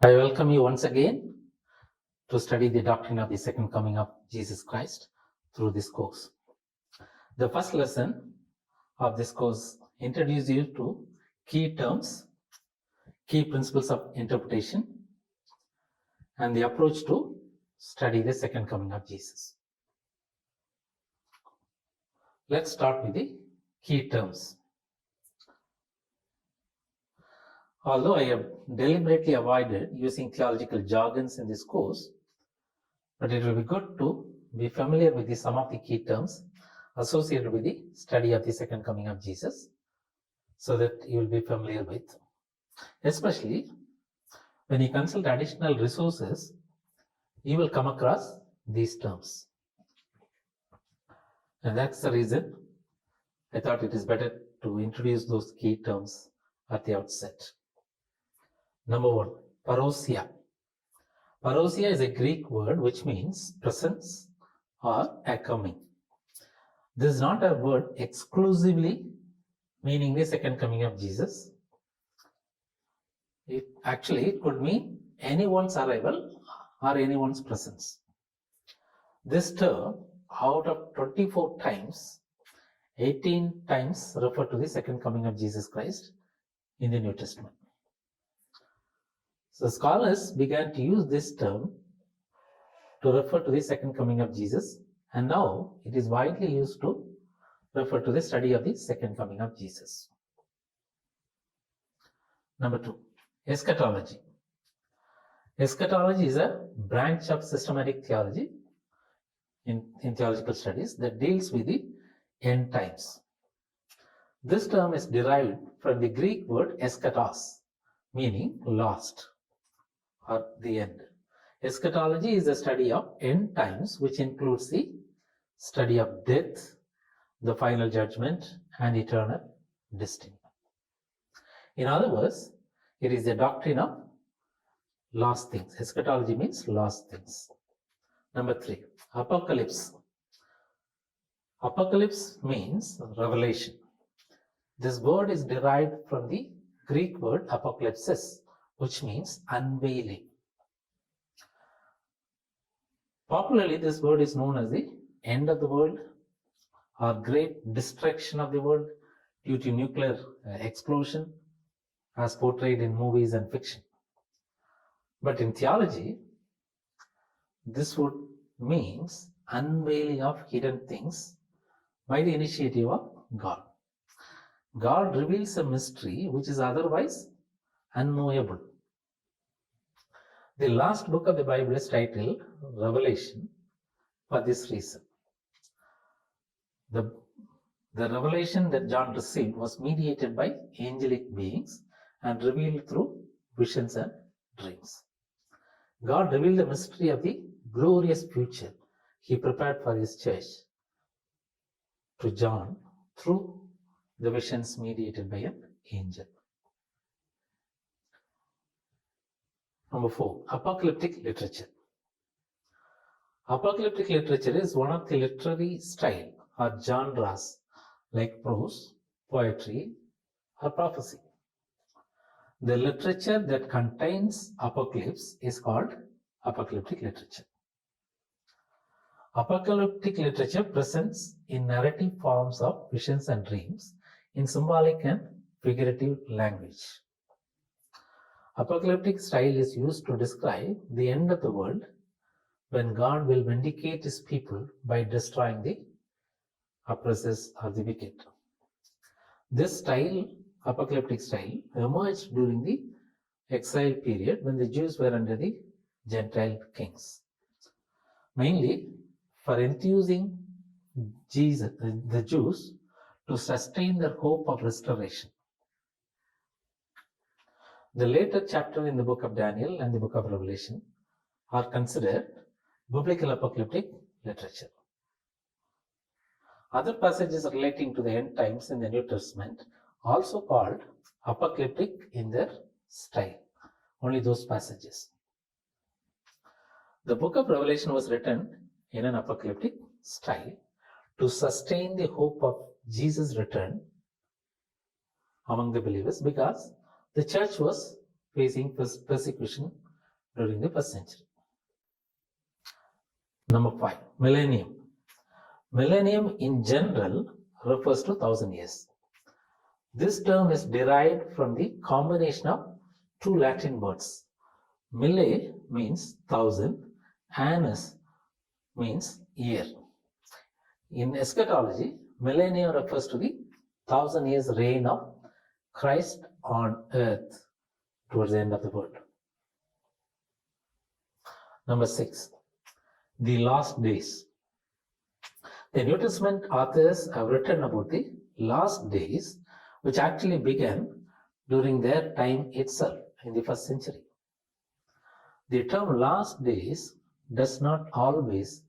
I welcome you once again to study the doctrine of the second coming of Jesus Christ through this course. The first lesson of this course introduces you to key terms, key principles of interpretation, and the approach to study the second coming of Jesus. Let's start with the key terms. Although I have deliberately avoided using theological jargons in this course, but it will be good to be familiar with some of the key terms associated with the study of the second coming of Jesus, so that you will be familiar with. Especially when you consult additional resources, you will come across these terms. And that's the reason I thought it is better to introduce those key terms at the outset. Number one, parousia. Parousia is a Greek word which means presence or a coming. This is not a word exclusively meaning the second coming of Jesus. It could mean anyone's arrival or anyone's presence. This term, out of 24 times, 18 times refer to the second coming of Jesus Christ in the New Testament. So scholars began to use this term to refer to the second coming of Jesus, and now it is widely used to refer to the study of the second coming of Jesus. Number two, eschatology. Eschatology is a branch of systematic theology in theological studies that deals with the end times. This term is derived from the Greek word eschatos, meaning lost or the end. Eschatology is the study of end times, which includes the study of death, the final judgment, and eternal destiny. In other words, it is the doctrine of lost things. Eschatology means lost things. Number three, apocalypse. Apocalypse means revelation. This word is derived from the Greek word apocalypsis, which means unveiling. Popularly, this word is known as the end of the world or great destruction of the world due to nuclear explosion, as portrayed in movies and fiction. But in theology, this word means unveiling of hidden things by the initiative of God. God reveals a mystery which is otherwise unknowable. The last book of the Bible is titled Revelation for this reason. The revelation that John received was mediated by angelic beings and revealed through visions and dreams. God revealed the mystery of the glorious future He prepared for His church to John through the visions mediated by an angel. Number four, apocalyptic literature. Apocalyptic literature is one of the literary style or genres like prose, poetry, or prophecy. The literature that contains apocalypse is called apocalyptic literature. Apocalyptic literature presents in narrative forms of visions and dreams in symbolic and figurative language. Apocalyptic style is used to describe the end of the world when God will vindicate His people by destroying the oppressors or the wicked. This style, apocalyptic style, emerged during the exile period when the Jews were under the Gentile kings, mainly for enthusing the Jews to sustain their hope of restoration. The later chapter in the book of Daniel and the book of Revelation are considered biblical apocalyptic literature. Other passages relating to the end times in the New Testament also called apocalyptic in their style, only those passages. The book of Revelation was written in an apocalyptic style to sustain the hope of Jesus' return among the believers, because the church was facing persecution during the first century. Number 5, millennium. Millennium in general refers to 1,000 years. This term is derived from the combination of two Latin words. Mille means 1,000, annus means year. In eschatology, millennium refers to the 1,000 years reign of Christ on earth towards the end of the world. Number 6, the last days. The New Testament authors have written about the last days, which actually began during their time itself in the first century. The term last days does not always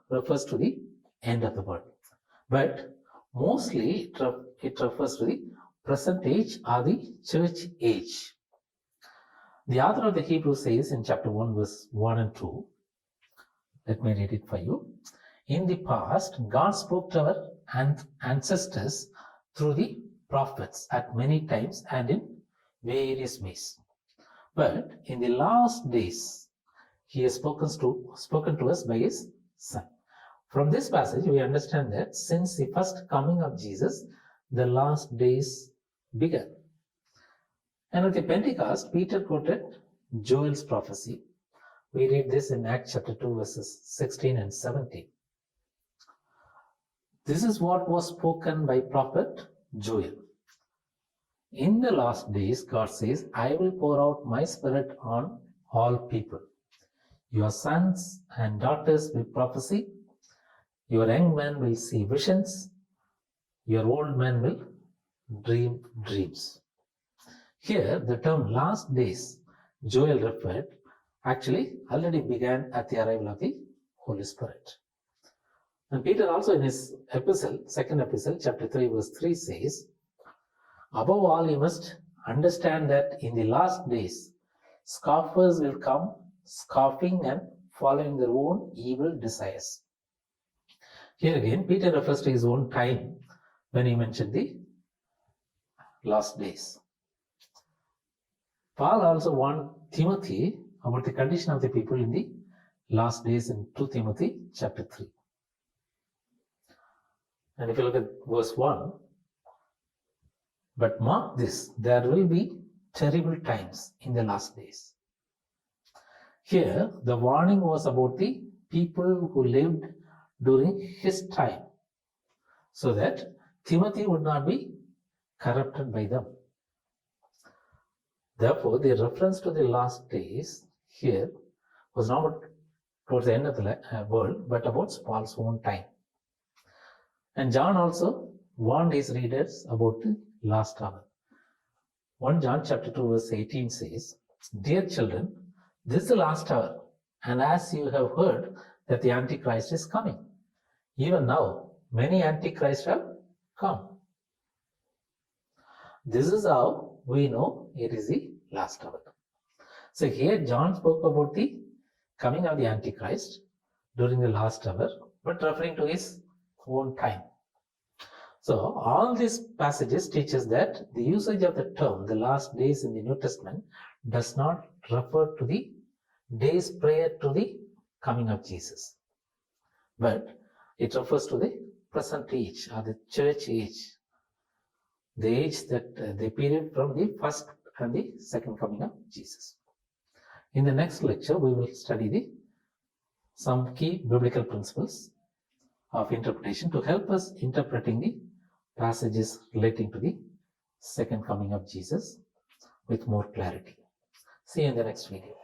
refers to the end of the world, but mostly it refers to the present age or the church age. The author of the Hebrews says in chapter 1 verse 1 and 2, let me read it for you. In the past, God spoke to our ancestors through the prophets at many times and in various ways. But in the last days, he has spoken to us by his Son. From this passage, we understand that since the first coming of Jesus, the last days began. And at the Pentecost, Peter quoted Joel's prophecy. We read this in Acts chapter 2, verses 16 and 17. This is what was spoken by prophet Joel. In the last days, God says, I will pour out my spirit on all people. Your sons and daughters will prophesy. Your young men will see visions. Your old men will dream dreams. Here, the term last days, Joel referred, actually already began at the arrival of the Holy Spirit. And Peter also in his epistle, second epistle, chapter 3, verse 3 says, above all, you must understand that in the last days, scoffers will come, scoffing and following their own evil desires. Here again, Peter refers to his own time when he mentioned the last days. Paul also warned Timothy about the condition of the people in the last days in 2 Timothy chapter 3. And if you look at verse 1, but mark this, there will be terrible times in the last days. Here, the warning was about the people who lived during his time, so that Timothy would not be corrupted by them. Therefore, the reference to the last days here was not towards the end of the world, but about Paul's own time. And John also warned his readers about the last hour. 1 John chapter 2 verse 18 says, dear children, this is the last hour, and as you have heard that the Antichrist is coming, even now many Antichrists have come. This is how we know it is the last hour. So here John spoke about the coming of the Antichrist during the last hour, but referring to his own time. So all these passages teach us that the usage of the term the last days in the New Testament does not refer to the days prior to the coming of Jesus, but it refers to the present age or the church age, the age that the period from the first and the second coming of Jesus. In the next lecture, we will study some key biblical principles of interpretation to help us interpreting the passages relating to the second coming of Jesus with more clarity. See you in the next video.